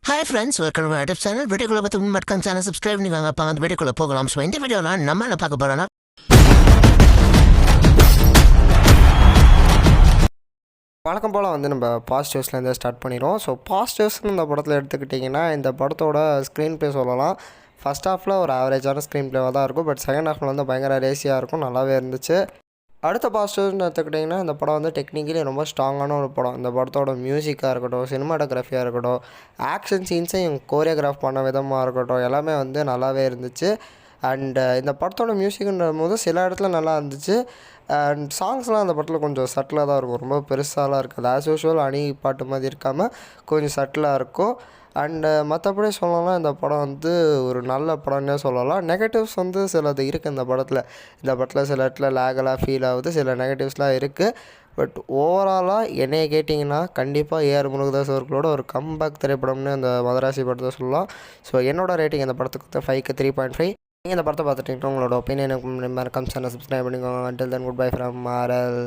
Hi friends, welcome to YouTube channel. வீடியோக்குள்ள பார்த்து Madgaon channel subscribe பண்ணிக்கோங்க. அப்போ அந்த வீடியோக்குள்ள போகலாம். ஸோ இந்த வீடியோவில் நம்ம என்ன பார்க்க போகிறோன்னா, வழக்கம் போல் நம்ம பாசிட்டிவ்ஸ்லேருந்து ஸ்டார்ட் பண்ணிடுவோம். ஸோ பாசிட்டிவ்ஸ்னு இந்த படத்தில் எடுத்துக்கிட்டிங்கன்னா, இந்த படத்தோட ஸ்க்ரீன் ப்ளே சொல்லலாம். ஃபஸ்ட் ஹாஃபில் ஒரு ஆவரேஜான ஸ்க்ரீன் ப்ளேவாக தான் இருக்கும். பட் செகண்ட் ஹாஃபில் வந்து பயங்கர ரேசியாக இருக்கும், நல்லாவே இருந்துச்சு. அடுத்த பாசிட்டிவ்ஸ்னு எடுத்துக்கிட்டிங்கன்னா, இந்த படம் வந்து டெக்னிக்கலி ரொம்ப ஸ்ட்ராங்கான ஒரு படம். இந்த படத்தோட மியூசிக்காக இருக்கட்டும், சினிமாட்டோகிராஃபியாக இருக்கட்டும், ஆக்ஷன் சீன்ஸையும் கோரியோகிராஃப் பண்ண விதமாக இருக்கட்டும், எல்லாமே வந்து நல்லாவே இருந்துச்சு. அண்டு இந்த படத்தோட மியூசிக்ன்ற போது சில இடத்துல நல்லா இருந்துச்சு. அண்ட் சாங்ஸ்லாம் அந்த படத்தில் கொஞ்சம் சட்டிலாக தான் இருக்கும், ரொம்ப பெருசாலாம் இருக்காது. ஆஸ் யூஷுவல் அணி பாட்டு மாதிரி இருக்காமல் கொஞ்சம் சட்டிலாக இருக்கும். அண்டு மற்றபடி சொல்லலாம், இந்த படம் வந்து ஒரு நல்ல படம்னே சொல்லலாம். நெகட்டிவ்ஸ் வந்து சிலது இருக்குது இந்த படத்தில் சில இடத்துல லேகலாக ஃபீல் ஆகுது, சில நெகட்டிவ்ஸ்லாம் இருக்குது. பட் ஓவராலாக என்னைய கேட்டிங்கன்னா, கண்டிப்பாக ஏஆர் முருகதாஸ் அவர்களோட ஒரு கம்பேக் திரைப்படம்னு அந்த மதராசி படத்தை சொல்லலாம். ஸோ என்னோடய ரேட்டிங் இந்த படத்துக்கு வந்து 5க்கு 3.5. நீங்கள் இந்த படத்தை பார்த்துட்டிங்கன்னா உங்களோட ஒப்பீனியனுக்கு மறக்காம சேனல் சப்ஸ்கிரைப் பண்ணிக்கோங்க. Until then good bye from RL.